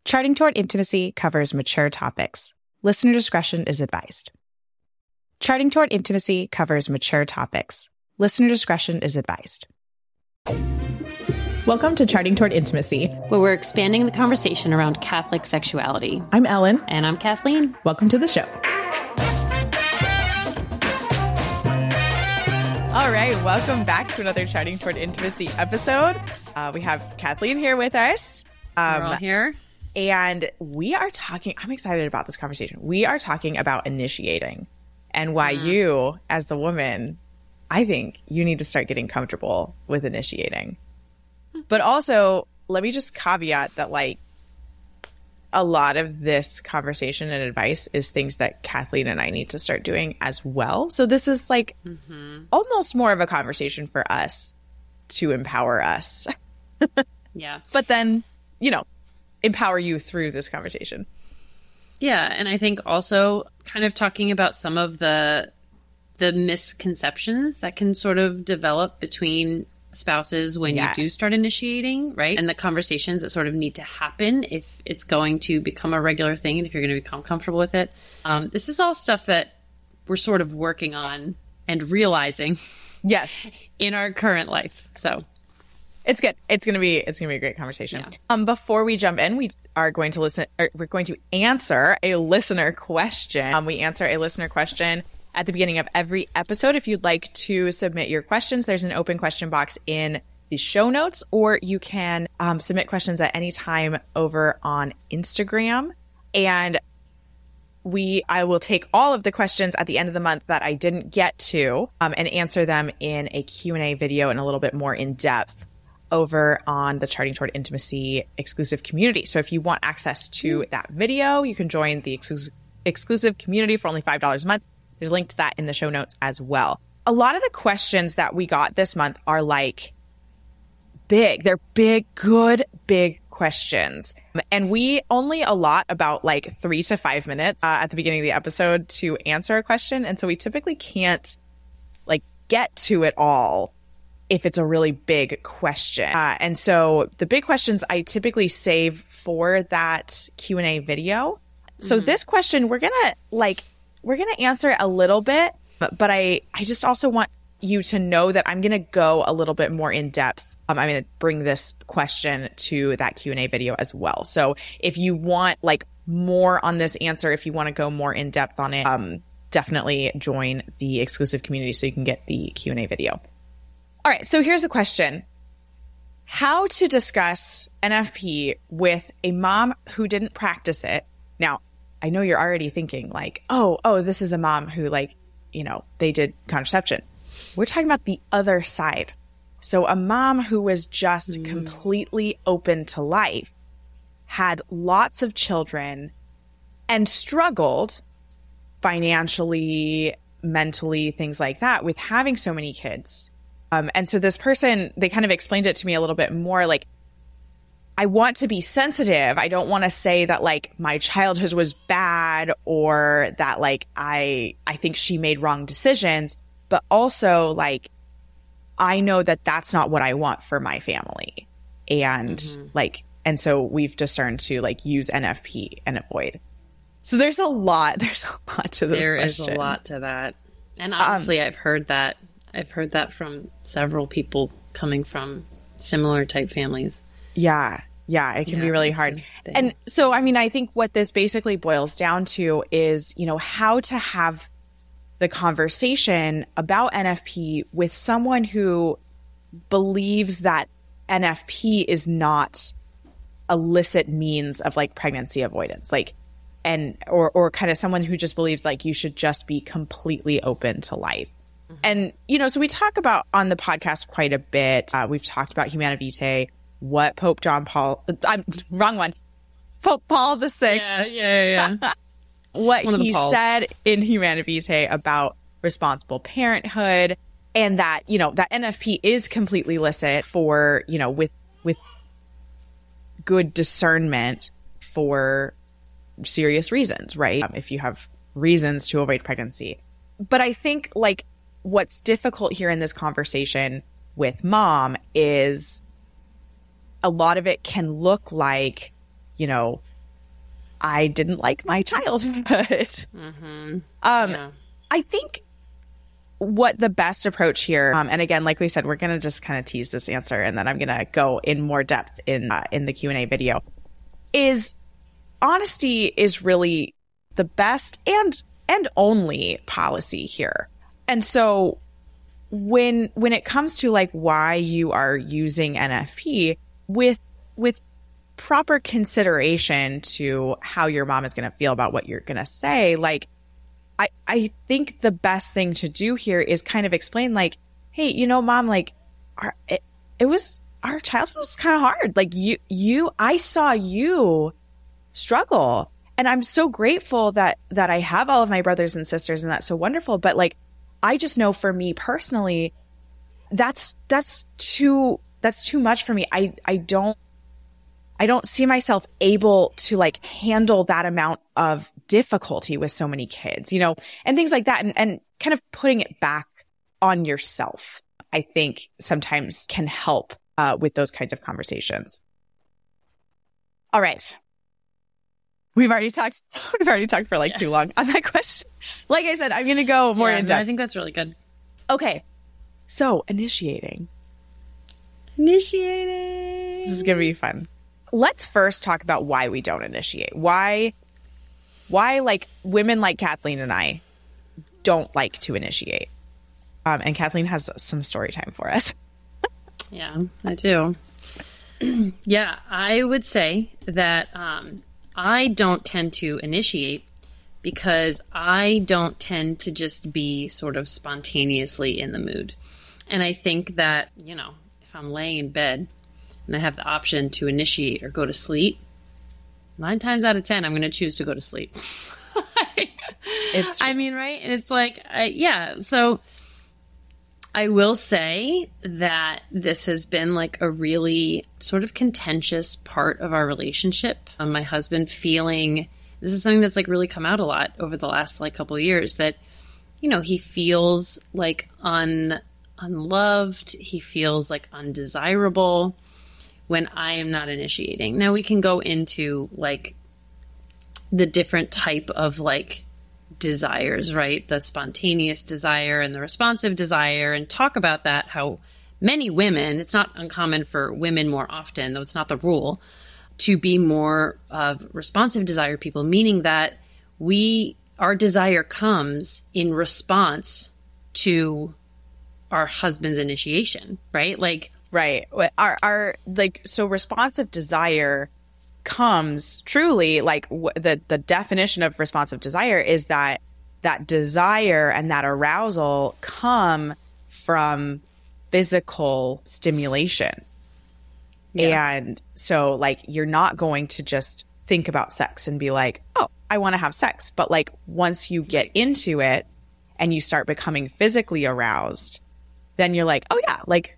Charting Toward Intimacy covers mature topics. Listener discretion is advised. Charting Toward Intimacy covers mature topics. Listener discretion is advised. Welcome to Charting Toward Intimacy, where we're expanding the conversation around Catholic sexuality. I'm Ellen. And I'm Kathleen. Welcome to the show. All right, welcome back to another Charting Toward Intimacy episode. We have Kathleen here with us. We're all here. And we are talking, I'm excited about this conversation. We are talking about initiating and why you, as the woman, I think you need to start getting comfortable with initiating. But also, let me just caveat that, like, a lot of this conversation and advice is things that Kathleen and I need to start doing as well. So this is like almost more of a conversation for us to empower us. Yeah. But then, you know, empower you through this conversation. Yeah. And I think also kind of talking about some of the misconceptions that can sort of develop between spouses when you do start initiating, right? And the conversations that sort of need to happen if it's going to become a regular thing and if you're going to become comfortable with it. This is all stuff that we're sort of working on and realizing in our current life. So it's good. It's gonna be a great conversation. Yeah. Before we jump in, we're going to answer a listener question. We answer a listener question at the beginning of every episode. If you'd like to submit your questions, there's an open question box in the show notes, or you can submit questions at any time over on Instagram. And I will take all of the questions at the end of the month that I didn't get to and answer them in a Q&A video and a little bit more in depth over on the Charting Toward Intimacy exclusive community. So if you want access to that video, you can join the exclusive community for only $5 a month. There's a link to that in the show notes as well. A lot of the questions that we got this month are like big. They're big, good, big questions. And we only allot about like 3 to 5 minutes at the beginning of the episode to answer a question. And so we typically can't like get to it all if it's a really big question. And so the big questions I typically save for that Q&A video. So this question, we're going to answer it a little bit, but I just also want you to know that I'm going to go a little bit more in depth. I'm going to bring this question to that Q&A video as well. So if you want like more on this answer, if you want to go more in depth on it, definitely join the exclusive community so you can get the Q&A video. All right. So here's a question. How to discuss NFP with a mom who didn't practice it. Now, I know you're already thinking like, oh, this is a mom who like, you know, they did contraception. We're talking about the other side. So a mom who was just completely open to life, had lots of children, and struggled financially, mentally, things like that with having so many kids. And so this person, they kind of explained it to me a little bit more like, I want to be sensitive. I don't want to say that like my childhood was bad or that like I think she made wrong decisions, but also like I know that that's not what I want for my family. And and so we've discerned to like use NFP and avoid. So there's a lot to this question. There is a lot to that. And honestly, I've heard that from several people coming from similar type families. Yeah, it can be really hard. And so, I mean, I think what this basically boils down to is, you know, how to have the conversation about NFP with someone who believes that NFP is not a illicit means of like pregnancy avoidance, like, or kind of someone who just believes like you should just be completely open to life. And, you know, so we talk about on the podcast quite a bit. We've talked about Humana Vitae, what Pope Pope Paul VI. Yeah. What he said in Humana Vitae about responsible parenthood, and that, you know, that NFP is completely licit for, you know, with good discernment for serious reasons, right? If you have reasons to avoid pregnancy. But I think like what's difficult here in this conversation with mom is a lot of it can look like, you know, I didn't like my childhood. Mm-hmm. Yeah. I think what the best approach here, and again, like we said, we're going to just kind of tease this answer, and then I'm going to go in more depth in the Q&A video, is honesty is really the best and only policy here. And so when it comes to like why you are using NFP, with proper consideration to how your mom is going to feel about what you're going to say, like I think the best thing to do here is kind of explain like, hey, you know, mom, like our childhood was kind of hard. Like I saw you struggle, and I'm so grateful that I have all of my brothers and sisters, and that's so wonderful. But like, I just know for me personally, that's too much for me. I don't see myself able to like handle that amount of difficulty with so many kids, you know, and things like that. And kind of putting it back on yourself, I think sometimes can help with those kinds of conversations. All right. We've already talked for like too long on that question. Like I said, I'm going to go more in depth. I think that's really good. Okay. So initiating. This is going to be fun. Let's first talk about why we don't initiate. Why like women like Kathleen and I don't like to initiate. And Kathleen has some story time for us. Yeah, I do. Yeah, I would say that I don't tend to initiate because I don't tend to just be sort of spontaneously in the mood. And I think that, you know, if I'm laying in bed and I have the option to initiate or go to sleep, 9 times out of 10, I'm going to choose to go to sleep. I mean, right? And it's like, yeah. So I will say that this has been like a really sort of contentious part of our relationship. My husband feeling, this is something that's like really come out a lot over the last like couple of years, that, you know, he feels like unloved. He feels like undesirable when I am not initiating. Now we can go into like the different type of like desires, right? The spontaneous desire and the responsive desire, and talk about that, how many women, it's not uncommon for women more often, though it's not the rule, to be more of responsive desire people, meaning that our desire comes in response to our husband's initiation, right? Like, right. Our like, so responsive desire comes truly like the definition of responsive desire is that desire and that arousal come from physical stimulation. Yeah. And so like, you're not going to just think about sex and be like, oh, I want to have sex. But like, once you get into it and you start becoming physically aroused, then you're like, oh yeah, like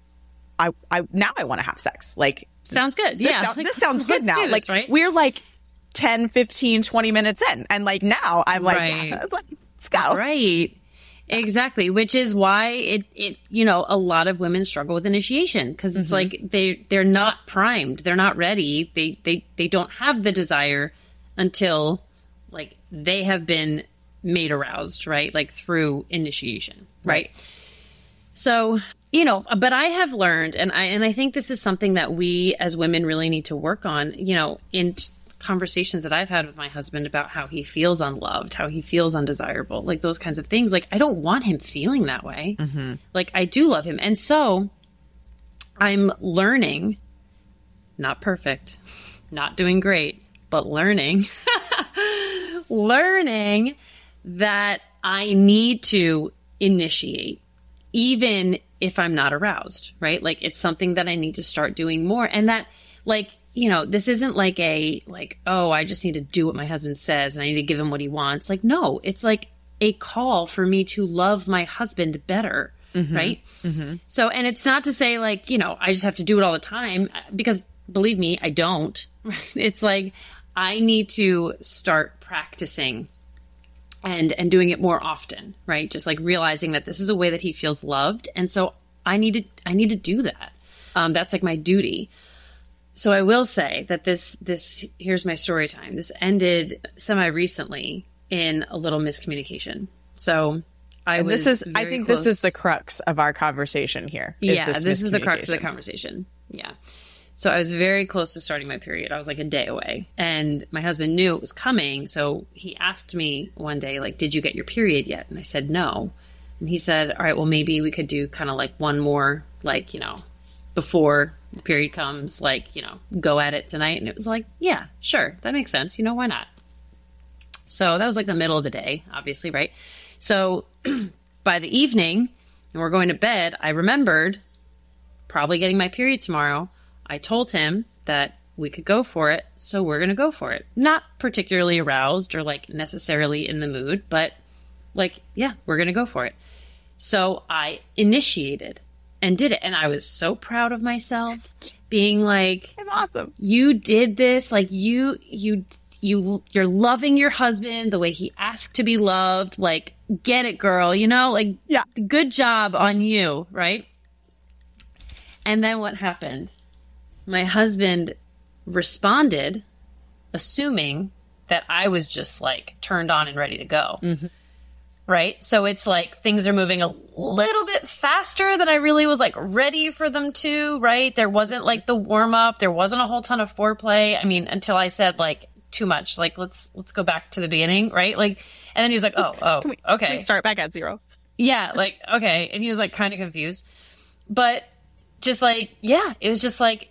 I now I want to have sex. Like, sounds good. Yeah. This sounds good now. This, like, right? We're like 10, 15, 20 minutes in. And like, now I'm like, right. Yeah, let's go. Right. Exactly. Which is why it, you know, a lot of women struggle with initiation, because it's like they're not primed. They're not ready. They don't have the desire until like they have been made aroused, right? Like through initiation. Right. So, you know, but I have learned, and I think this is something that we as women really need to work on, you know, in conversations that I've had with my husband about how he feels unloved, how he feels undesirable, like those kinds of things. Like, I don't want him feeling that way. Like, I do love him. And so I'm learning, not perfect, not doing great, but learning that I need to initiate, even if I'm not aroused, right? Like, it's something that I need to start doing more. And that, like, you know, this isn't like oh, I just need to do what my husband says and I need to give him what he wants. Like, no, it's like a call for me to love my husband better, right? So, and it's not to say like, you know, I just have to do it all the time, because believe me, I don't. It's like, I need to start practicing and doing it more often, right? Just like realizing that this is a way that he feels loved. And so I need to do that. That's like my duty. So I will say that this here's my story time. This ended semi-recently in a little miscommunication. So I think this is the crux of our conversation here. This is the crux of the conversation. Yeah. So I was very close to starting my period. I was like a day away. And my husband knew it was coming. So he asked me one day, like, did you get your period yet? And I said, no. And he said, all right, well, maybe we could do kind of like one more, like, before the period comes, like, go at it tonight. And it was like, yeah, sure. That makes sense. Why not? So that was like the middle of the day, obviously, right? So by the evening, and we're going to bed, I remembered probably getting my period tomorrow. I told him that we could go for it, so we're going to go for it. Not particularly aroused or like necessarily in the mood, but like, yeah, we're going to go for it. So I initiated and did it. And I was so proud of myself, being like, I'm awesome. You did this. Like you're loving your husband the way he asked to be loved. Like, get it, girl, like, yeah, good job on you. Right. And then what happened? My husband responded, assuming that I was just like turned on and ready to go. Mm-hmm. Right. So it's like things are moving a little bit faster than I really was like ready for them to. Right. There wasn't like the warm up. There wasn't a whole ton of foreplay. I mean, until I said like too much, like, let's go back to the beginning. Right. Like, and then he was like, okay. Can we start back at 0? Yeah. Like, okay. And he was like kind of confused, but just like, yeah, it was just like,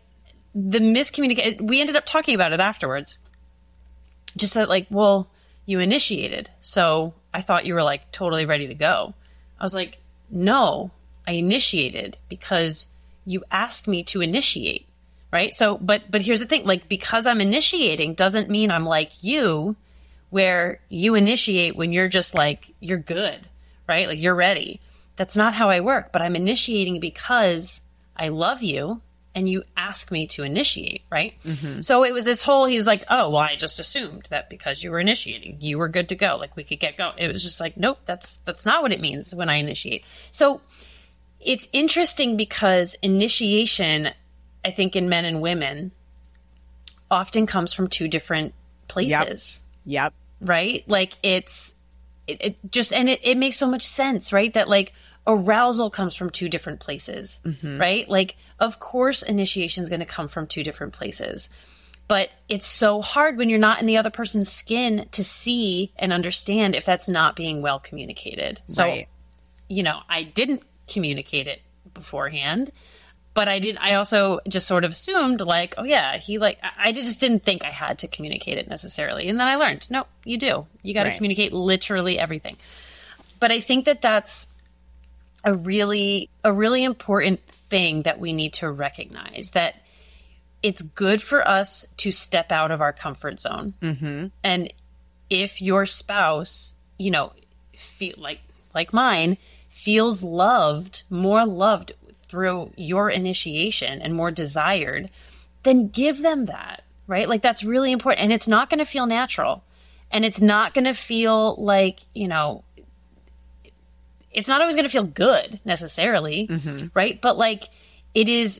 the miscommunication, we ended up talking about it afterwards. Just that, like, well, you initiated, so I thought you were, like, totally ready to go. I was like, no, I initiated because you asked me to initiate, right? So, but here's the thing, like, because I'm initiating doesn't mean I'm like you, where you initiate when you're just, like, you're good, right? Like, you're ready. That's not how I work, but I'm initiating because I love you. And you ask me to initiate, right? Mm-hmm. So it was this whole, he was like, oh, well, I just assumed that because you were initiating, you were good to go. Like we could get going. It was just like, nope, that's not what it means when I initiate. So it's interesting because initiation, I think in men and women, often comes from two different places. Yep. Right? Like it makes so much sense, right? That like, arousal comes from two different places, mm-hmm. right? Like, of course, initiation is going to come from two different places, but it's so hard when you're not in the other person's skin to see and understand if that's not being well communicated. So, right. I didn't communicate it beforehand, but I also just sort of assumed like, oh yeah, I just didn't think I had to communicate it necessarily. And then I learned, no, you do. You got to communicate literally everything. But I think that that's a really important thing that we need to recognize, that it's good for us to step out of our comfort zone. Mm-hmm. And if your spouse, feel like mine, feels more loved through your initiation and more desired, then give them that, right? Like that's really important. And it's not going to feel natural, and it's not going to feel like, it's not always going to feel good necessarily, mm-hmm. right? But like it is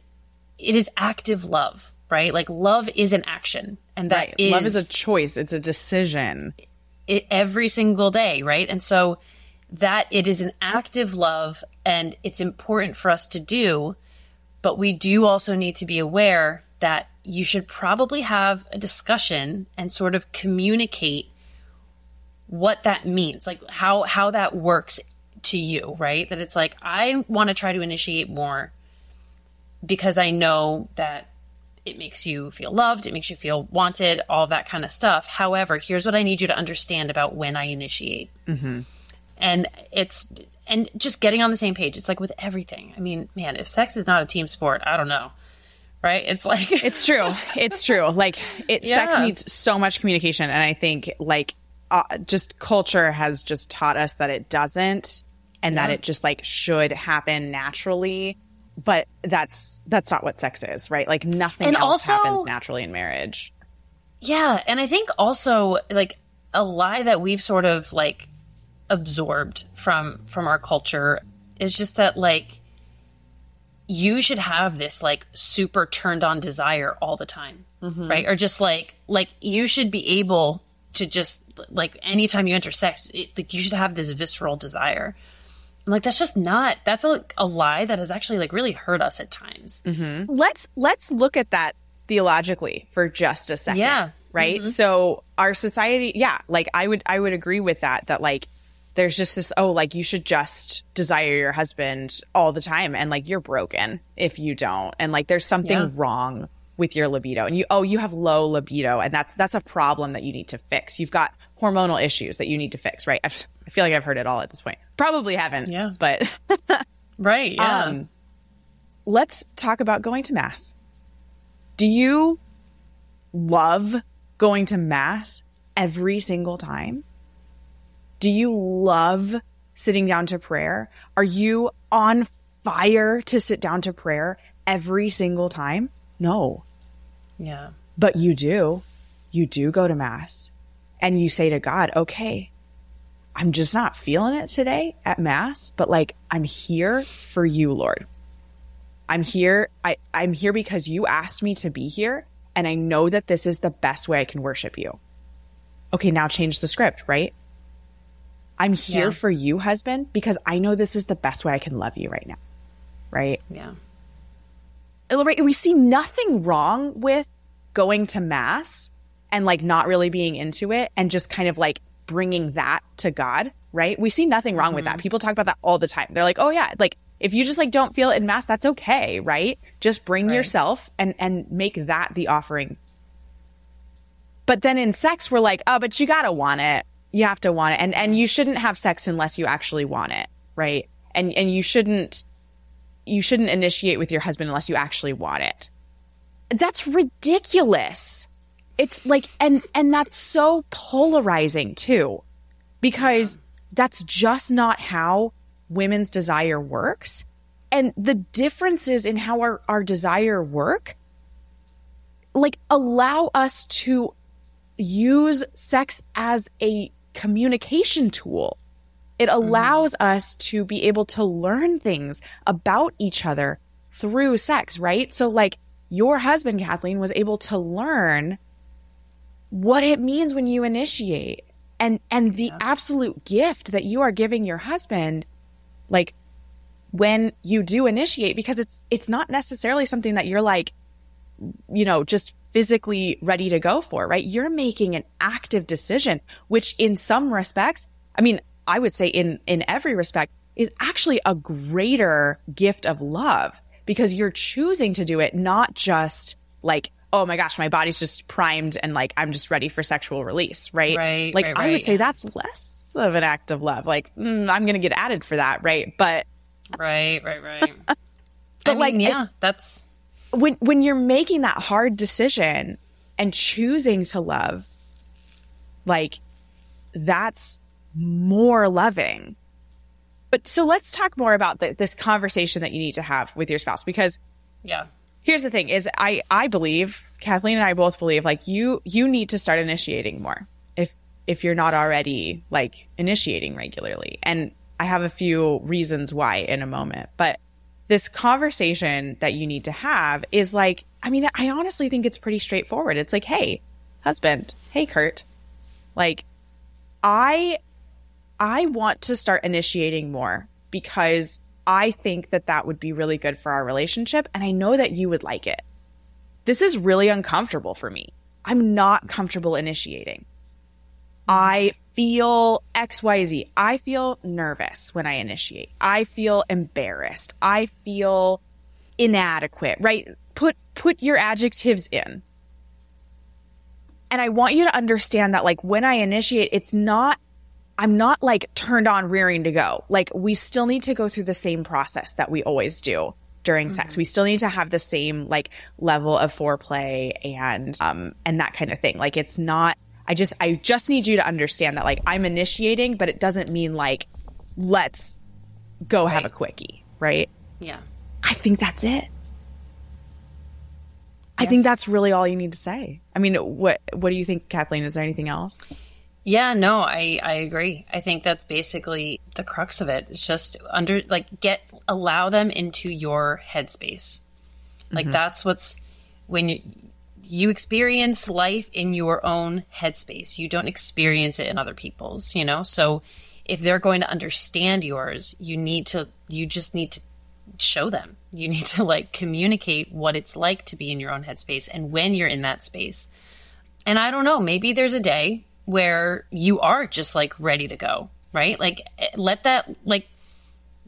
active love, right? Like love is an action, and that is love is a choice. It's a decision. Every single day, right? And so that it is an active love, and it's important for us to do, but we do also need to be aware that you should probably have a discussion and sort of communicate what that means, like how that works to you, right? That it's like, I want to try to initiate more because I know that it makes you feel loved, it makes you feel wanted, all that kind of stuff. However, here's what I need you to understand about when I initiate. Mm-hmm. And just getting on the same page. It's like with everything. I mean, man, if sex is not a team sport, I don't know. Right? It's like, it's true. It's true. Like sex needs so much communication. And I think like, just culture has just taught us that it doesn't, and that it just like should happen naturally, but that's not what sex is, right? Like nothing else happens naturally in marriage. Yeah. And I think also like a lie that we've sort of like absorbed from our culture is just that like you should have this like super turned on desire all the time, right? Or just like you should be able to just like anytime you enter sex, like you should have this visceral desire. I'm like, that's just not, that's a lie that has actually like really hurt us at times. Let's look at that theologically for just a second. Yeah. Right. So our society, like I would agree with that like there's just this, like you should just desire your husband all the time. And like, you're broken if you don't. And like, there's something wrong with your libido and you have low libido. And that's a problem that you need to fix. You've got hormonal issues that you need to fix. Right. I feel like I've heard it all at this point. Probably haven't. Yeah. But right. Yeah. Let's talk about going to mass. Do you love going to mass every single time? Do you love sitting down to prayer? Are you on fire to sit down to prayer every single time? No. Yeah. But you do. You do go to mass and you say to God, okay, I'm just not feeling it today at mass, but like, I'm here for you, Lord. I'm here. I'm here because you asked me to be here. And I know that this is the best way I can worship you. Okay, now change the script, right? I'm here for you, husband, because I know this is the best way I can love you right now. Right? Yeah. We see nothing wrong with going to mass and like not really being into it and just kind of like bringing that to God, right? We see nothing wrong with that. People talk about that all the time. They're like, oh yeah, like if you just like don't feel it in mass, that's okay, right? Just bring yourself and make that the offering. But then in sex, we're like, oh, but you gotta want it. You have to want it. And you shouldn't have sex unless you actually want it, right? And you shouldn't initiate with your husband unless you actually want it. That's ridiculous. It's like, and that's so polarizing too, because that's just not how women's desire works. And the differences in how our desire work, like allow us to use sex as a communication tool. It allows us to be able to learn things about each other through sex, right? So like your husband, Kathleen, was able to learn what it means when you initiate and the absolute gift that you are giving your husband, like when you do initiate, because it's not necessarily something that you're like, just physically ready to go for, right? You're making an active decision, which in some respects, I mean, I would say in every respect is actually a greater gift of love because you're choosing to do it, not just like, oh my gosh, my body's just primed and like, I'm just ready for sexual release, right? Right. I would say that's less of an act of love. Like, I'm going to get added for that, right? But Right. But that's when you're making that hard decision and choosing to love, like that's more loving. But so let's talk more about this conversation that you need to have with your spouse, because here's the thing is I believe, Kathleen and I both believe, like you need to start initiating more if you're not already like initiating regularly. And I have a few reasons why in a moment, but this conversation that you need to have is like, I mean, I honestly think it's pretty straightforward. It's like, hey, husband, hey, Kurt, like I want to start initiating more because I think that would be really good for our relationship. And I know that you would like it. This is really uncomfortable for me. I'm not comfortable initiating. I feel XYZ. I feel nervous when I initiate. I feel embarrassed. I feel inadequate, right? Put your adjectives in. And I want you to understand that like when I initiate, I'm not like turned on rearing to go. Like we still need to go through the same process that we always do during sex. We still need to have the same like level of foreplay and that kind of thing. Like it's not, I just need you to understand that like I'm initiating, but it doesn't mean like, let's go have a quickie, right? Yeah. I think that's it. I think that's really all you need to say. I mean, what do you think, Kathleen? Is there anything else? Yeah, no, I agree. I think that's basically the crux of it. It's just allow them into your headspace. Like that's when you experience life in your own headspace. You don't experience it in other people's, So if they're going to understand yours, you just need to show them. You need to communicate what it's like to be in your own headspace and when you're in that space. And I don't know, maybe there's a day where you are just ready to go, right? Let that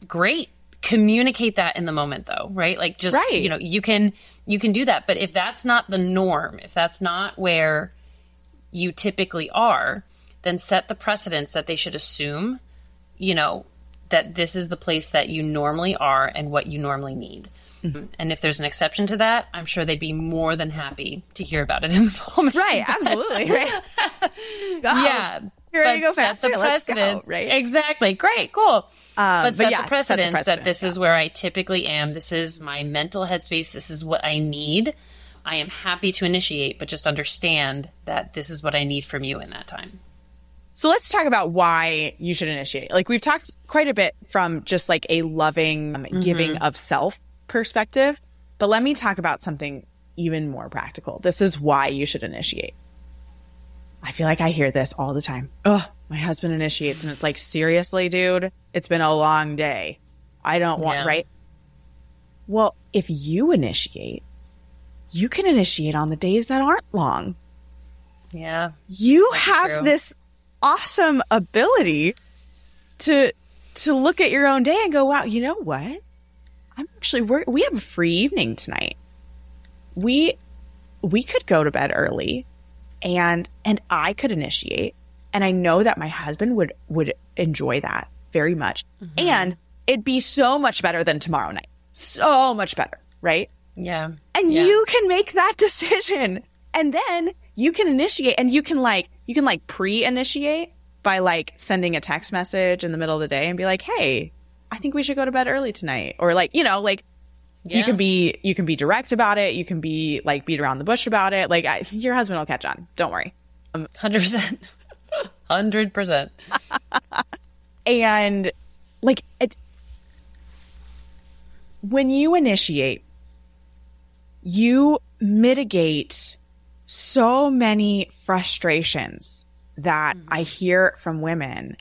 great. Communicate that in the moment though, right? Right. You can do that. But if that's not the norm, if that's not where you typically are, then set the precedence that they should assume, that this is the place that you normally are and what you normally need. Mm-hmm. And if there's an exception to that, I'm sure they'd be more than happy to hear about it in the moment. Right. Absolutely. Right. Yeah. You're ready to go set faster. The precedence, go, right? Exactly. Great. Cool. But set the precedence that this is where I typically am. This is my mental headspace. This is what I need. I am happy to initiate, but just understand that this is what I need from you in that time. So let's talk about why you should initiate. We've talked quite a bit from just a loving giving of self perspective, but let me talk about something even more practical. This is why you should initiate. I feel like I hear this all the time. Oh, my husband initiates. And it's seriously, dude, it's been a long day. I don't want, right? Well, if you initiate, you can initiate on the days that aren't long. Yeah. You have this awesome ability to look at your own day and go, wow, you know what? We have a free evening tonight. We could go to bed early. And I could initiate, and I know that my husband would enjoy that very much. Mm-hmm. And it'd be so much better than tomorrow night. So much better, right? Yeah. And you can make that decision. And then you can initiate, and you can pre-initiate by sending a text message in the middle of the day and be like, "Hey, I think we should go to bed early tonight." Or you can be direct about it. You can be beat around the bush about it. Your husband will catch on. Don't worry. 100%. 100%. And when you initiate, you mitigate so many frustrations that I hear from women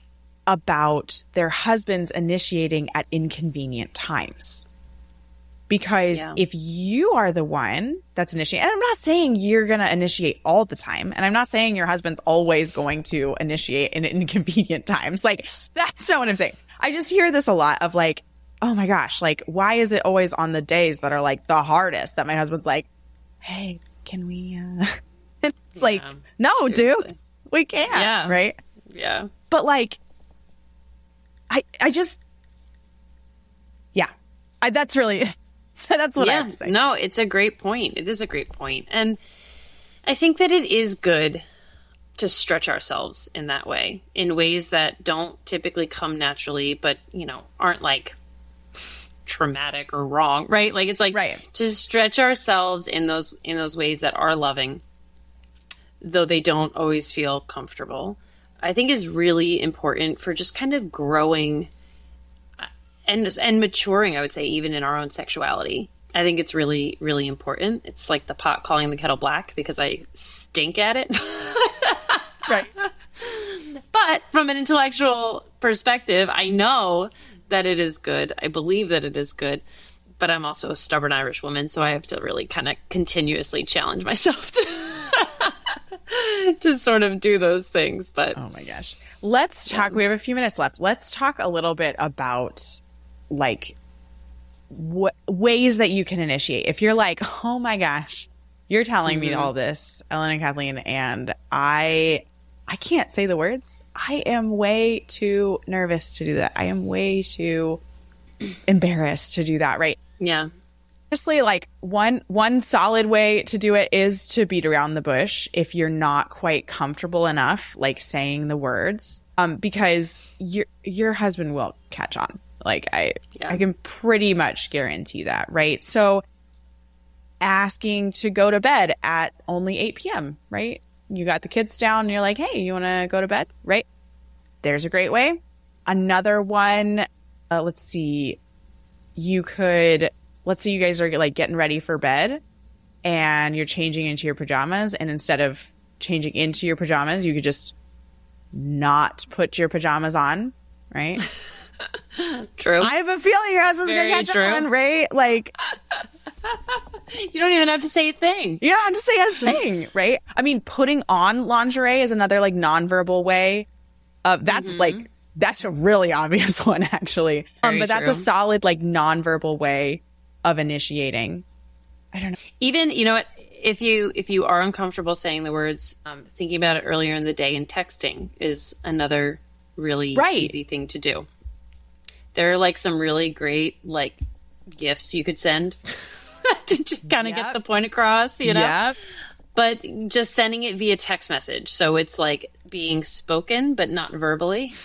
about their husbands initiating at inconvenient times. Because if you are the one that's initiating, and I'm not saying you're going to initiate all the time, and I'm not saying your husband's always going to initiate in inconvenient times. That's not what I'm saying. I just hear this a lot of oh my gosh, why is it always on the days that are the hardest that my husband's hey, can we, it's no, seriously. Dude, we can't. Yeah. Right. Yeah. But I just, that's really... That's what I have to say. No, it's a great point. It is a great point. And I think that it is good to stretch ourselves in that way, in ways that don't typically come naturally, but, aren't traumatic or wrong, right? It's right. To stretch ourselves in those ways that are loving, though they don't always feel comfortable, I think is really important for just kind of growing and maturing, I would say, even in our own sexuality. I think it's really, really important. It's like the pot calling the kettle black because I stink at it. Right. But from an intellectual perspective, I know that it is good. I believe that it is good. But I'm also a stubborn Irish woman, so I have to really kind of continuously challenge myself to sort of do those things. But oh my gosh. Let's talk. We have a few minutes left. Let's talk a little bit about ways that you can initiate. If you're oh my gosh, you're telling me all this, Ellen and Kathleen, and I can't say the words. I am way too nervous to do that. I am way too embarrassed to do that. Right. Yeah. Honestly, one solid way to do it is to beat around the bush if you're not quite comfortable enough, saying the words, because your husband will catch on. I can pretty much guarantee that, right? So asking to go to bed at only 8 p.m., right? you got the kids down and you're like, hey, you want to go to bed? Right? There's a great way. Another one, let's see. Let's say you guys are like getting ready for bed and you're changing into your pajamas. And instead of changing into your pajamas, you could just not put your pajamas on, right? True. I have a feeling your husband's going to catch on, right? Like, you don't even have to say a thing. You don't have to say a thing, right? I mean, putting on lingerie is another like nonverbal way. That's that's a really obvious one, actually. But that's a solid like nonverbal way of initiating. I don't know. Even, you know what? If you are uncomfortable saying the words, thinking about it earlier in the day and texting is another really easy thing to do. There are like some really great like gifts you could send to kind of get the point across, you know? Yep. But just sending it via text message, so it's like being spoken but not verbally,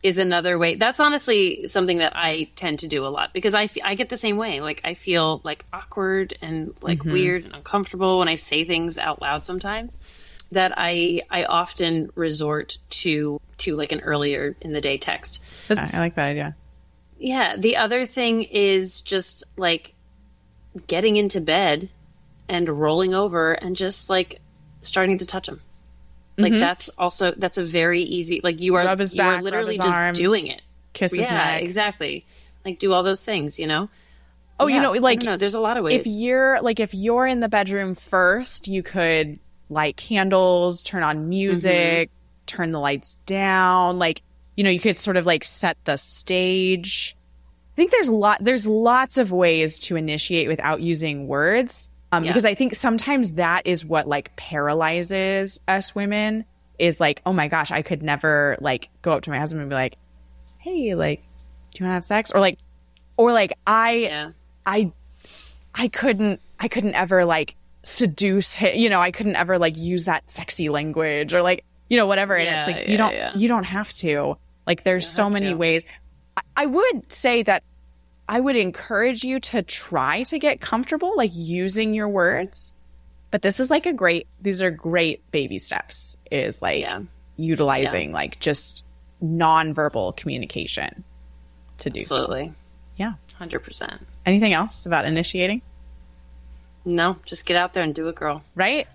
is another way. That's honestly something that I tend to do a lot because I get the same way. Like I feel like awkward and like weird and uncomfortable when I say things out loud sometimes, that I often resort to like an earlier in the day text. I like that idea. Yeah. The other thing is just like getting into bed and rolling over and just like starting to touch him. Like that's a very easy, like you are literally just arm, doing it. Kiss his neck. Exactly. Like do all those things, you know? Oh, yeah, you know, like there's a lot of ways. If you're in the bedroom first, you could light candles, turn on music, turn the lights down. Like, you know, you could sort of like set the stage. I think there's lots of ways to initiate without using words. Because I think sometimes that is what like paralyzes us women, is like, oh my gosh, I could never like go up to my husband and be like, hey, like, do you want to have sex? Or I couldn't ever like seduce him, you know, I couldn't ever like use that sexy language or like, you know, whatever. And it's like, you don't have to. Like, there's so many ways. I would say that I would encourage you to try to get comfortable, like using your words. But this is like these are great baby steps, is like utilizing like just nonverbal communication to do so. Absolutely. Yeah. 100%. Anything else about initiating? No, just get out there and do it, girl. Right?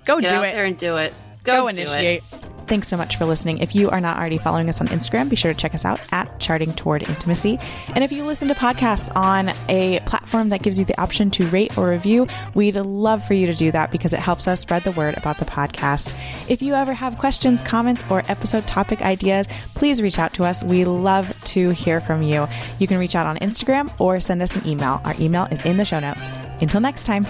Go get do out it. there and do it. Go initiate. Thanks so much for listening. If you are not already following us on Instagram, be sure to check us out at Charting Toward Intimacy. And if you listen to podcasts on a platform that gives you the option to rate or review, we'd love for you to do that because it helps us spread the word about the podcast. If you ever have questions, comments, or episode topic ideas, please reach out to us. We love to hear from you. You can reach out on Instagram or send us an email. Our email is in the show notes. Until next time.